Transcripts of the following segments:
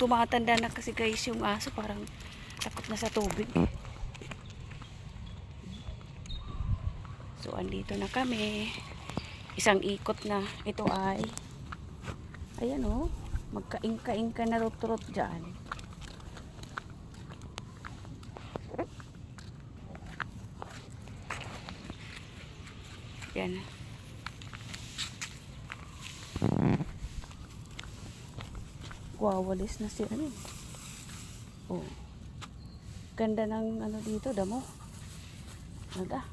tumatanda na kasi guys yung aso, parang takot na sa tubig. So andito na kami, isang ikot na. Ito ay ayan o, magkaingka-ingka na rot-rot dyan. Yan. Wawalis na si ano. Oh. Ganda ng ano dito, damo. Nada.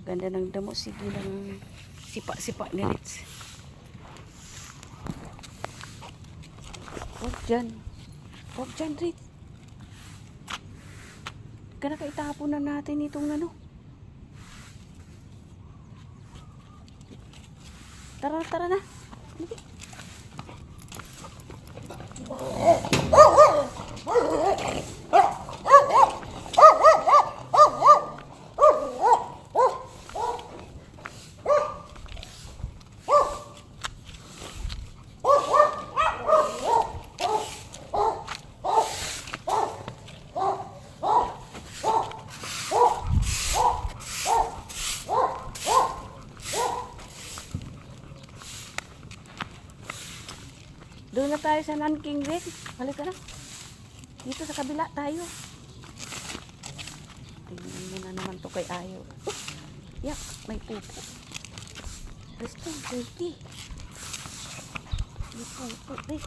Ganda ng damo, sige lang sipa-sipa ni Ritz. Huwag dyan. Huwag dyan, Ritz. Kaya kaitapon na natin itong ano. Tara, tara na. Hindi. Doon na tayo sa Nanking Red. Halika na. Dito sa kabila tayo. Tingnan mo na naman to kay Ayo. Yak, may pupo. Gusto, dirty. May pupo, Rex.